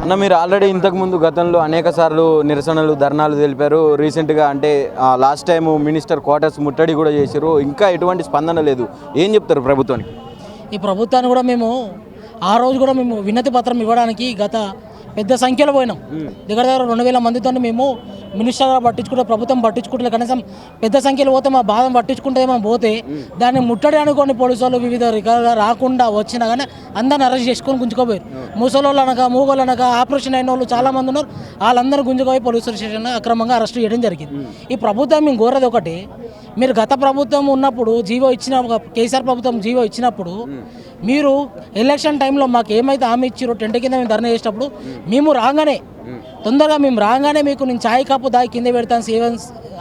అన్న మీరు ఆల్రెడీ ఇంతకుముందు గతంలో అనేక సార్లు నిరసనలు ధర్నాలు తెలిపారు. రీసెంట్గా అంటే లాస్ట్ టైం మినిస్టర్ క్వార్టర్స్ ముట్టడి కూడా చేశారు. ఇంకా ఎటువంటి స్పందన లేదు. ఏం చెప్తారు ప్రభుత్వానికి? ఈ ప్రభుత్వాన్ని కూడా మేము ఆ రోజు కూడా మేము వినతి పత్రం ఇవ్వడానికి గత పెద్ద సంఖ్యలో పోయినాం. దగ్గర 2000 మందితో మేము మినిస్టర్ పట్టించుకుంటే ప్రభుత్వం పట్టించుకుంటే కనీసం పెద్ద సంఖ్యలో పోతే మా బాధను పట్టించుకుంటే మనం పోతే దాన్ని ముట్టడి అనుకోని పోలీసు వాళ్ళు వివిధ రకాలుగా రాకుండా వచ్చినా కానీ అందరిని అరెస్ట్ చేసుకొని గుంజుకోపోయారు. ముసలోళ్ళు అనక మూగోళ్ళు అనక ఆపరేషన్ అయిన వాళ్ళు చాలామంది ఉన్నారు. వాళ్ళందరూ గుంజుకోపోయి పోలీస్ స్టేషన్ అక్రమంగా అరెస్ట్ చేయడం జరిగింది. ఈ ప్రభుత్వం మేము కోరేది ఒకటి, మీరు గత ప్రభుత్వం ఉన్నప్పుడు జీవో ఇచ్చిన కేసీఆర్ ప్రభుత్వం జీవో ఇచ్చినప్పుడు మీరు ఎలక్షన్ టైంలో మాకు ఏమైతే హామీ ఇచ్చారో టెంట్ కింద మేము ధర్నా చేసినప్పుడు మేము రాగానే తొందరగా మీకు నేను ఛాయ్ కప్పు దాగి కింద పెడతాను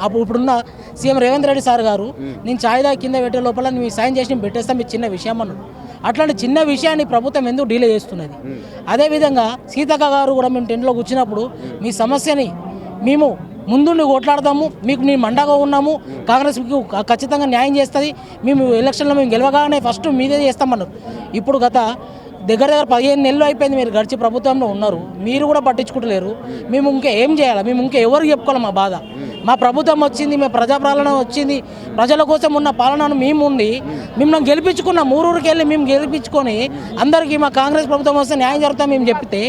అప్పుడు ఇప్పుడున్న సీఎం రేవంత్ రెడ్డి సార్ గారు నేను ఛాయ్ దాగి కింద పెట్టే లోపల మేము సైన్ చేసి మేము పెట్టేస్తాం, మీ చిన్న విషయం అన్నాడు. అట్లాంటి చిన్న విషయాన్ని ప్రభుత్వం ఎందుకు డీలే చేస్తున్నది? అదేవిధంగా సీతక్క గారు కూడా మేము టెంట్లో కూర్చున్నప్పుడు మీ సమస్యని మేము ముందుండి కొట్లాడదాము, మీకు మేము మండగా ఉన్నాము, కాంగ్రెస్ మీకు ఖచ్చితంగా న్యాయం చేస్తుంది, మేము ఎలక్షన్లో మేము గెలవగానే ఫస్ట్ మీదే చేస్తామన్నారు. ఇప్పుడు గత దగ్గర 15 నెలలు అయిపోయింది మీరు గడిచి ప్రభుత్వంలో ఉన్నారు, మీరు కూడా పట్టించుకుంటలేరు. మేము ఇంకా ఏం చేయాలి? మేము ఇంకా ఎవరికి చెప్పుకోవాలి మా బాధ? మా ప్రభుత్వం వచ్చింది, మా ప్రజాపాలన వచ్చింది, ప్రజల కోసం ఉన్న పాలనను మేము ఉండి మిమ్మల్ని గెలిపించుకున్నాం. ఊరూరికి వెళ్ళి మేము గెలిపించుకొని అందరికీ మా కాంగ్రెస్ ప్రభుత్వం వస్తే న్యాయం జరుగుతాం మేము చెప్తే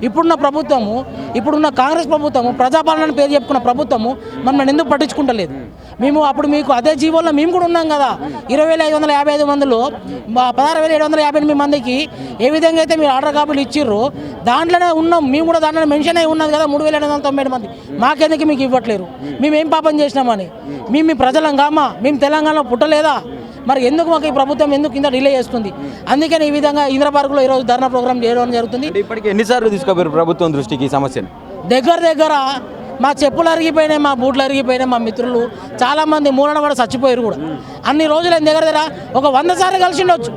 ఇప్పుడున్న కాంగ్రెస్ ప్రభుత్వము ప్రజాపాలన పేరు చెప్పుకున్న ప్రభుత్వము మనం ఎందుకు పట్టించుకుంటలేదు? మేము అప్పుడు మీకు అదే జీవోల్లో మేము కూడా ఉన్నాం కదా. 20,555 మందిలో 16,758 మందికి ఏ విధంగా అయితే మీరు ఆర్డర్ కాపీలు ఇచ్చిర్రో దాంట్లోనే ఉన్నాం మేము కూడా. దాంట్లో మెన్షన్ అయి ఉన్నది కదా 3,797 మంది. మాకెందుకు మీకు ఇవ్వట్లేరు? మేమేం పాపం చేసినామని? మీ ప్రజలం కామా? మేము తెలంగాణలో పుట్టలేదా? మరి ఎందుకు మాకు ఈ ప్రభుత్వం ఎందుకు కింద డిలే చేస్తుంది? అందుకని ఈ విధంగా ఇంద్ర పార్కులో ఈరోజు ధర్నా ప్రోగ్రామ్ చేయడం జరుగుతుంది. ఇప్పటికి ఎన్నిసార్లు తీసుకోపోయారు ప్రభుత్వం దృష్టికి ఈ సమస్యను? దగ్గర మా చెప్పులు అరిగిపోయినాయి, మా బూట్లు అరిగిపోయినాయి. మా మిత్రులు చాలామంది మూలన కూడా చచ్చిపోయారు కూడా. అన్ని రోజులు దగ్గర ఒక 100 సార్లు కలిసి ఉండొచ్చు.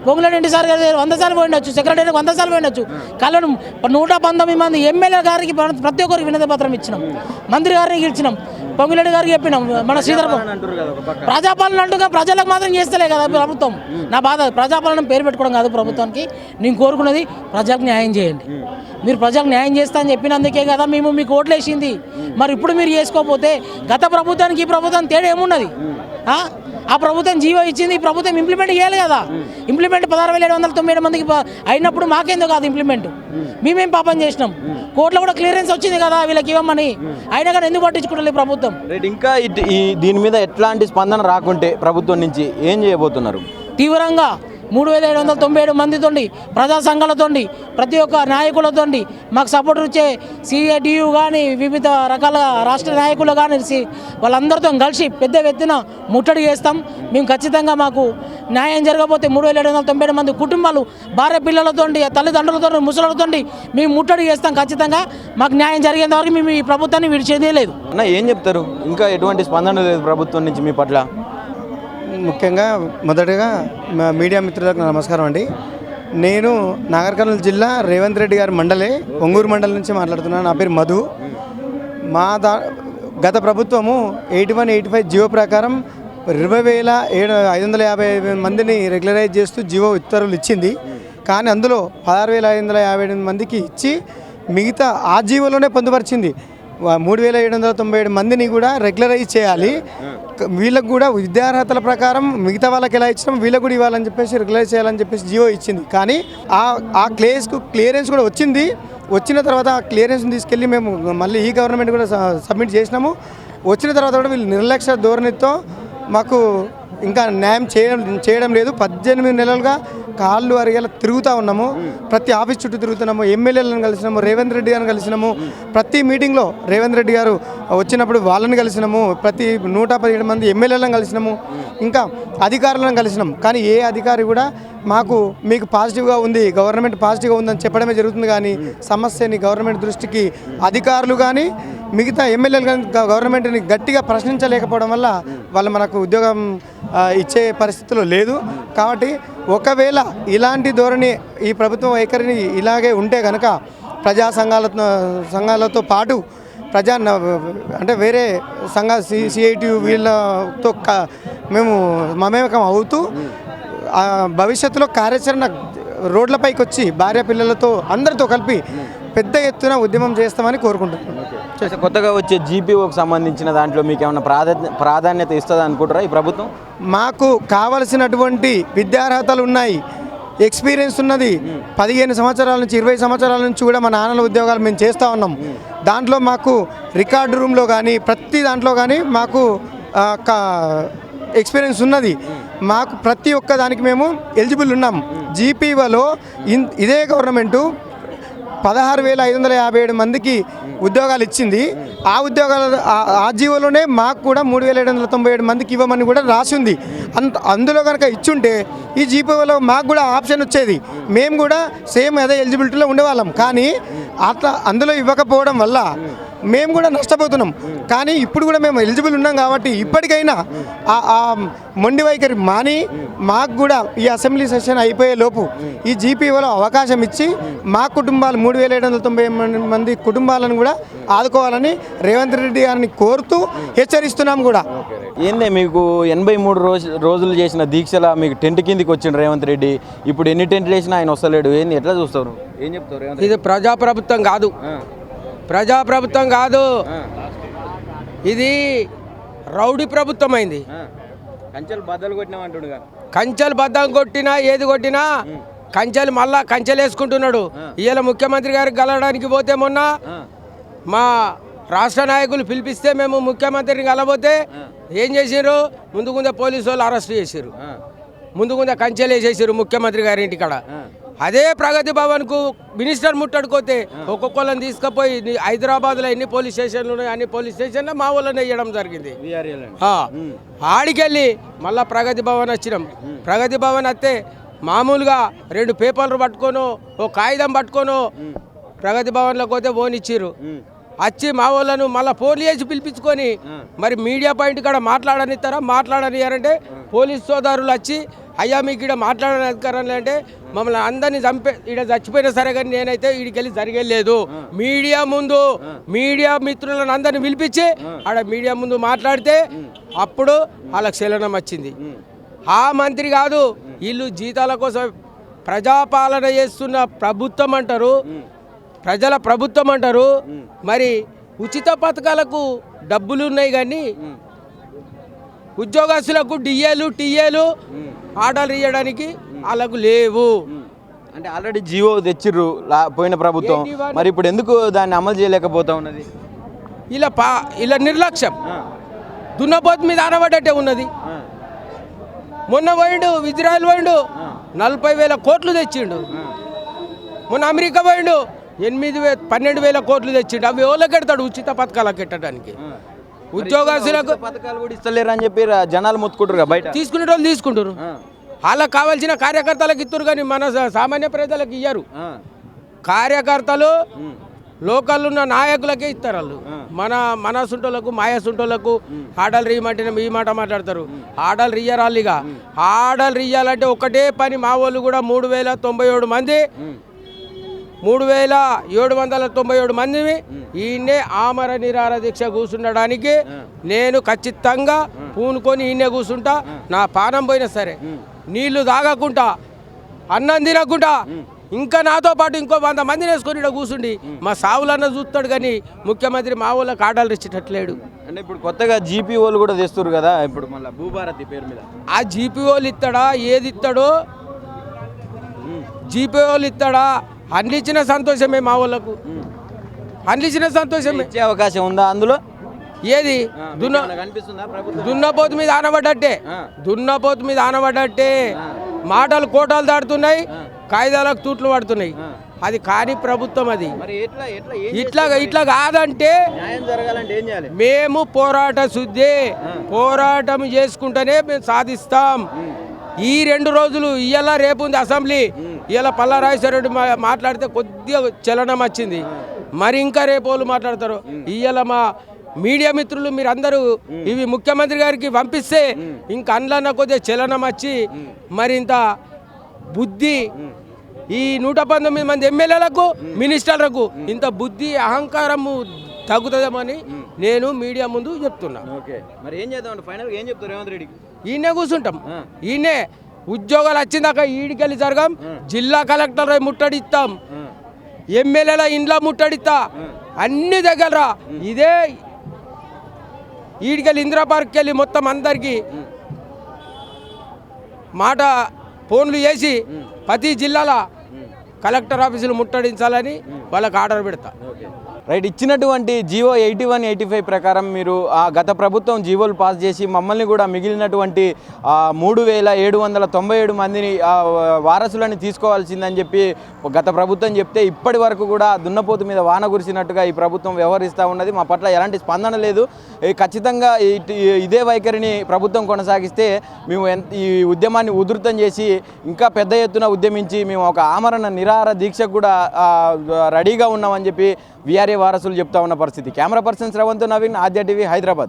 పొంగులేటి ఇంటిసారి 100 సార్లు పోయిండొచ్చు, సెక్రటరీకి 100 సార్లు పోయిండొచ్చు. కళ్ళను 119 మంది ఎమ్మెల్యే గారికి ప్రతి ఒక్కరికి వినతి పత్రం ఇచ్చినాం, మంత్రి గారికి ఇచ్చినాం, పొంగులేటి గారికి చెప్పినాం. మన శ్రీధర్ ప్రజాపాలన అంటుగా ప్రజలకు మాత్రం చేస్తలే కదా ప్రభుత్వం. నా బాధ ప్రజాపాలన పేరు పెట్టుకోవడం కాదు ప్రభుత్వానికి. నేను కోరుకున్నది ప్రజలకు న్యాయం చేయండి. మీరు ప్రజలకు న్యాయం చేస్తా అని చెప్పినందుకే కదా మేము మీకు ఓట్లు వేసింది. మరి ఇప్పుడు మీరు చేసుకోకపోతే గత ప్రభుత్వానికి ఈ ప్రభుత్వం తేడా ఏమున్నది? ఆ ప్రభుత్వం జీవో ఇచ్చింది, ఈ ప్రభుత్వం ఇంప్లిమెంట్ చేయాలి కదా. ఇంప్లిమెంట్ 16,797 మందికి అయినప్పుడు మాకేందో కాదు ఇంప్లిమెంట్. మేమేం పాపం చేసినాం? కోర్టులో కూడా క్లియరెన్స్ వచ్చింది కదా వీళ్ళకి ఇవ్వమని. అయినా కానీ ఎందుకు పట్టించుకోవట్లేదు ప్రభుత్వం? ఇంకా దీని మీద ఎట్లాంటి స్పందన రాకుంటే ప్రభుత్వం నుంచి ఏం చేయబోతున్నారు? తీవ్రంగా 3,797 మందితోండి, ప్రజా సంఘాలతోండి, ప్రతి ఒక్క నాయకులతోండి మాకు సపోర్ట్ ఇచ్చే సిఐటియు కానీ వివిధ రకాల రాష్ట్ర నాయకులు కానీ వాళ్ళందరితో కలిసి పెద్ద ఎత్తున ముట్టడి చేస్తాం. మేము ఖచ్చితంగా మాకు న్యాయం జరగకపోతే 3,797 మంది కుటుంబాలు భార్య పిల్లలతోండి, తల్లిదండ్రులతో, ముసలితోండి మేము ముట్టడి చేస్తాం. ఖచ్చితంగా మాకు న్యాయం జరిగేంత వరకు మేము ఈ ప్రభుత్వాన్ని విడిచేదే లేదు. అన్న ఏం చెప్తారు? ఇంకా ఎటువంటి స్పందన లేదు ప్రభుత్వం నుంచి మీ పట్ల? ముఖ్యంగా మొదటగా మీడియా మిత్రులకు నమస్కారం అండి. నేను నాగర్ కర్నూలు జిల్లా రేవంత్ రెడ్డి గారి మండలే ఒంగూరు మండలం నుంచి మాట్లాడుతున్నాను. నా పేరు మధు. గత ప్రభుత్వము 81, 85 జీవో ప్రకారం 20,555 మందిని రెగ్యులరైజ్ చేస్తూ జీవో ఉత్తర్వులు ఇచ్చింది. కానీ అందులో 16,558 మందికి ఇచ్చి మిగతా ఆ జీవోలోనే పొందుపరిచింది 3,797 మందిని కూడా రెగ్యులరైజ్ చేయాలి. వీళ్ళకు కూడా విద్యార్హతల ప్రకారం మిగతా వాళ్ళకి ఎలా ఇచ్చినాం వీళ్ళకు కూడా ఇవ్వాలని చెప్పేసి రెగ్యులరైజ్ చేయాలని చెప్పేసి జీవో ఇచ్చింది. కానీ ఆ క్లియరెన్స్ కూడా వచ్చింది. వచ్చిన తర్వాత ఆ క్లియరెన్స్ని తీసుకెళ్ళి మేము మళ్ళీ ఈ గవర్నమెంట్ కూడా సబ్మిట్ చేసినాము. వచ్చిన తర్వాత కూడా వీళ్ళు నిర్లక్ష్య ధోరణితో మాకు ఇంకా న్యాయం చేయడం లేదు. 18 నెలలుగా కాళ్ళు అరిగేలా తిరుగుతూ ఉన్నాము. ప్రతి ఆఫీస్ చుట్టూ తిరుగుతున్నాము. ఎమ్మెల్యేలను కలిసినాము, రేవంత్ రెడ్డి గారిని కలిసినాము. ప్రతి మీటింగ్లో రేవంత్ రెడ్డి గారు వచ్చినప్పుడు వాళ్ళని కలిసినాము. ప్రతి 117 మంది ఎమ్మెల్యేలను కలిసినాము. ఇంకా అధికారులను కలిసినాం. కానీ ఏ అధికారి కూడా మీకు పాజిటివ్గా ఉంది, గవర్నమెంట్ పాజిటివ్గా ఉందని చెప్పడమే జరుగుతుంది. కానీ సమస్యని గవర్నమెంట్ దృష్టికి అధికారులు కానీ మిగతా ఎమ్మెల్యేలు కానీ గవర్నమెంట్ని గట్టిగా ప్రశ్నించలేకపోవడం వల్ల వాళ్ళు మనకు ఉద్యోగం ఇచ్చే పరిస్థితిలో లేదు. కాబట్టి ఒకవేళ ఇలాంటి ధోరణి ఈ ప్రభుత్వం వైఖరిని ఇలాగే ఉంటే కనుక ప్రజా సంఘాలతో పాటు అంటే వేరే సిఐటియు వీళ్ళతో మేము మమేకం అవుతూ భవిష్యత్తులో కార్యాచరణ రోడ్లపైకి వచ్చి భార్య పిల్లలతో అందరితో కలిపి పెద్ద ఎత్తున ఉద్యమం చేస్తామని కోరుకుంటున్నాం. అసలు కొత్తగా వచ్చే జీపీఓకి సంబంధించిన దాంట్లో మీకు ఏమైనా ప్రాధాన్యత ఇస్తుంది అనుకుంటారా ఈ ప్రభుత్వం? మాకు కావలసినటువంటి విద్యార్హతలు ఉన్నాయి, ఎక్స్పీరియన్స్ ఉన్నది. 15 సంవత్సరాల నుంచి 20 సంవత్సరాల నుంచి కూడా మా నాన్నల ఉద్యోగాలు మేము చేస్తూ ఉన్నాం. దాంట్లో మాకు రికార్డు రూమ్లో కానీ ప్రతి దాంట్లో కానీ మాకు ఎక్స్పీరియన్స్ ఉన్నది. మాకు ప్రతి ఒక్క దానికి మేము ఎలిజిబుల్ ఉన్నాం. జీపీఓలో ఇదే గవర్నమెంటు 16,557 మందికి ఉద్యోగాలు ఇచ్చింది. ఆ ఉద్యోగాలు ఆ జీవోలోనే మాకు కూడా 3,797 మందికి ఇవ్వమని కూడా రాసి ఉంది. అందులో కనుక ఇచ్చుంటే ఈ జీపీఓలో మాకు కూడా ఆప్షన్ వచ్చేది, మేము కూడా సేమ్ అదే ఎలిజిబిలిటీలో ఉండేవాళ్ళం. కానీ అట్లా అందులో ఇవ్వకపోవడం వల్ల మేము కూడా నష్టపోతున్నాం. కానీ ఇప్పుడు కూడా మేము ఎలిజిబుల్ ఉన్నాం కాబట్టి ఇప్పటికైనా ఆ మొండి వైఖరి మాని మాకు కూడా ఈ అసెంబ్లీ సెషన్ అయిపోయే లోపు ఈ జీపీఓలో అవకాశం ఇచ్చి మా కుటుంబాలు 3,790 మంది కుటుంబాలను కూడా ఆదుకోవాలని రేవంత్ రెడ్డి గారిని కోరుతూ హెచ్చరిస్తున్నాం కూడా. ఏందే మీకు 83 రోజులు చేసిన దీక్షల మీకు టెంట్ కిందికి వచ్చిండు రేవంత్ రెడ్డి. ఇప్పుడు ఎన్ని టెంట్లు వేసినా ఆయన వస్తలేడు. ఏంది, ఎట్లా చూస్తారు? ఏం చెప్తారు రేవంత్ రెడ్డి? ఇది ప్రజాప్రభుత్వం కాదు, ప్రజాప్రభుత్వం కాదు, ఇది రౌడీ ప్రభుత్వం అయింది. కంచెలు బద్దలు కొట్టినామంటుండగా, కంచెలు బద్దం కొట్టినా ఏది కొట్టినా కంచెలు మళ్ళా కంచెలు వేసుకుంటున్నాడు. ఇవాళ ముఖ్యమంత్రి గారికి కలవడానికి పోతే మొన్న మా రాష్ట్ర నాయకులు పిలిపిస్తే మేము ముఖ్యమంత్రిని కలబోతే ఏం చేసారు, ముందుకుందే పోలీసు వాళ్ళు అరెస్ట్ చేసారు, ముందుకుందే కంచెలు వేసేసారు ముఖ్యమంత్రి గారి ఇంటికాడ. అదే ప్రగతి భవన్కు మినిస్టర్ ముట్టడుకోతే ఒక్కొక్కళ్ళని తీసుకుపోయి హైదరాబాద్లో ఎన్ని పోలీస్ స్టేషన్లు ఉన్నాయి అన్ని పోలీస్ స్టేషన్లో మా వాళ్ళని వేయడం జరిగింది. ఆడికెళ్ళి మళ్ళీ ప్రగతి భవన్ వచ్చినాం. ప్రగతి భవన్ వస్తే మామూలుగా 2 పేపర్లు పట్టుకోను ఓ కాగితం పట్టుకోను ప్రగతి భవన్లోకి పోతే ఓనిచ్చిర్రు. వచ్చి మా వాళ్ళను మళ్ళీ ఫోన్లు చేసి పిలిపించుకొని మరి మీడియా పాయింట్ కాడ మాట్లాడనిస్తారా, మాట్లాడనియారంటే పోలీస్ సోదరులు వచ్చి అయ్యా మీకు ఇక్కడ మాట్లాడని అధికారం అంటే మమ్మల్ని అందరినీ ఇక్కడ చచ్చిపోయినా సరే కానీ నేనైతే వీడికి వెళ్ళి జరిగేలేదు. మీడియా ముందు మీడియా మిత్రులను అందరినీ పిలిపించి ఆడ మీడియా ముందు మాట్లాడితే అప్పుడు వాళ్ళకి చలనం వచ్చింది. ఆ మంత్రి కాదు, వీళ్ళు జీతాల కోసం ప్రజాపాలన చేస్తున్న ప్రభుత్వం అంటారు, ప్రజల ప్రభుత్వం అంటారు. మరి ఉచిత పథకాలకు డబ్బులు ఉన్నాయి కానీ ఉద్యోగస్తులకు డిఏలు టీఏలు ఆర్డర్లు ఇవ్వడానికి వాళ్ళకు లేవు. అంటే ఆల్రెడీ జీవో తెచ్చిర్రు పోయిన ప్రభుత్వం, మరి ఇప్పుడు ఎందుకు దాన్ని అమలు చేయలేకపోతా ఉన్నది? ఇలా నిర్లక్ష్యం, దున్నపోతు మీద ఆనబడ్డట్టే ఉన్నది. మొన్న పోయిండు ఇజ్రాయెల్ పోయిండు 40,000 కోట్లు తెచ్చిండు. మొన్న అమెరికా పోయిండు 12,000 కోట్లు తెచ్చిండు. అవి ఎవరికి ఎడతాడు ఉచిత పథకాలకు పెట్టడానికి? ఉద్యోగస్తులకు పథకాలు కూడా ఇస్తలేరు అని చెప్పి జనాలు మొత్తుకుంటారు, బయట తీసుకునే వాళ్ళు తీసుకుంటారు. వాళ్ళకి కావాల్సిన కార్యకర్తలకు ఇస్తారు కానీ మన సామాన్య ప్రజలకు ఇయ్యరు. కార్యకర్తలు లోకల్ ఉన్న నాయకులకే ఇస్తారు వాళ్ళు. మన సుంటోళ్ళకు మాయ సుంటోళ్ళకు ఆర్డర్లు రీయమంటే ఈ మాట మాట్లాడతారు. ఆర్డర్లు ఇయ్యరాళ్ళు. ఇక ఆర్డర్లు ఇయ్యాలంటే ఒకటే పని. మా వాళ్ళు కూడా 3,097 మంది 3,797 మందిని ఈయన్నే ఆమర నిరాహార దీక్ష కూర్చుండడానికి నేను ఖచ్చితంగా పూనుకొని ఈయనే కూర్చుంటా. నా పానం పోయినా సరే, నీళ్లు తాగకుండా, అన్నం తినకుండా, ఇంకా నాతో పాటు ఇంకో 100 మందిని వేసుకొని ఇక్కడ కూర్చుండి మా సావులన్న చూస్తాడు. కానీ ముఖ్యమంత్రి మా వాళ్ళకి ఆర్డర్లు ఇచ్చేటట్లేడు. అంటే ఇప్పుడు కొత్తగా జీపీఓలు కూడా తెస్తారు కదా, ఇప్పుడు మళ్ళీ భూభారతి పేరు మీద ఆ జీపీఓలు ఇస్తాడా, ఏది ఇస్తాడో జీపీఓలు ఇస్తాడా? అందించిన సంతోషమే మా వాళ్ళకు, అందించిన సంతోషమే. ఇచ్చే అవకాశం ఉందా అందులో? ఏది దున్నపోతు మీద ఆనబడ్డట్టే, దున్నపోతు మీద ఆనబడ్డట్టే. మాటలు కోటలు దాడుతున్నాయి, కాయిదాలకు తూట్లు పడుతున్నాయి. అది కాని ప్రభుత్వం. అది ఇట్లా కాదంటే మేము పోరాట శుద్ధి, పోరాటం చేసుకుంటేనే మేము సాధిస్తాం. ఈ 2 రోజులు ఇవాళ రేపు ఉంది అసెంబ్లీ. ఇవాళ పల్లారాజేశ్వరరెడ్డి మాట్లాడితే కొద్దిగా చలనం వచ్చింది, మరి ఇంకా రేపు వాళ్ళు మాట్లాడతారు. ఇవాళ మా మీడియా మిత్రులు మీరందరూ ఇవి ముఖ్యమంత్రి గారికి పంపిస్తే ఇంకా అందులో కొద్దిగా చలనం వచ్చి మరింత బుద్ధి ఈ 119 మంది ఎమ్మెల్యేలకు మినిస్టర్లకు ఇంత బుద్ధి అహంకారము తగ్గుతుందేమని నేను మీడియా ముందు చెప్తున్నా. మరి ఏం చేద్దాం ఫైనల్ ఏం చెప్తారు రేవంత్ రెడ్డికి? ఈయనే కూర్చుంటాం, ఈయనే ఉద్యోగాలు వచ్చిందాక ఈడికెళ్ళి జరగం. జిల్లా కలెక్టర్ ముట్టడిస్తాం, ఎమ్మెల్యేల ఇండ్ల ముట్టడితా అన్ని దగ్గర ఇదే ఈడికెళ్ళి ఇందిరా పార్క్కి వెళ్ళి మొత్తం అందరికీ మాట ఫోన్లు చేసి ప్రతి జిల్లాల కలెక్టర్ ఆఫీసులు ముట్టడించాలని వాళ్ళకి ఆర్డర్ పెడతా. రైట్, ఇచ్చినటువంటి జీవో 81, 85 ప్రకారం మీరు గత ప్రభుత్వం జీవోలు పాస్ చేసి మమ్మల్ని కూడా మిగిలినటువంటి 3797 మందిని వారసులని తీసుకోవాల్సిందని చెప్పి గత ప్రభుత్వం చెప్తే ఇప్పటి వరకు కూడా దున్నపోతు మీద వాన కురిసినట్టుగా ఈ ప్రభుత్వం వ్యవహరిస్తూ ఉన్నది. మా పట్ల ఎలాంటి స్పందన లేదు. ఖచ్చితంగా ఇదే వైఖరిని ప్రభుత్వం కొనసాగిస్తే మేము ఈ ఉద్యమాన్ని ఉధృతం చేసి ఇంకా పెద్ద ఎత్తున ఉద్యమించి మేము ఒక ఆమరణ నిరాహార దీక్షకు కూడా రెడీగా ఉన్నామని చెప్పి వీఆర్ఏ వారసులు చెప్తా ఉన్న పరిస్థితి. కెమెరా పర్సన్ శ్రవంత్, నవీన్, ఆద్య టీవీ, హైదరాబాద్.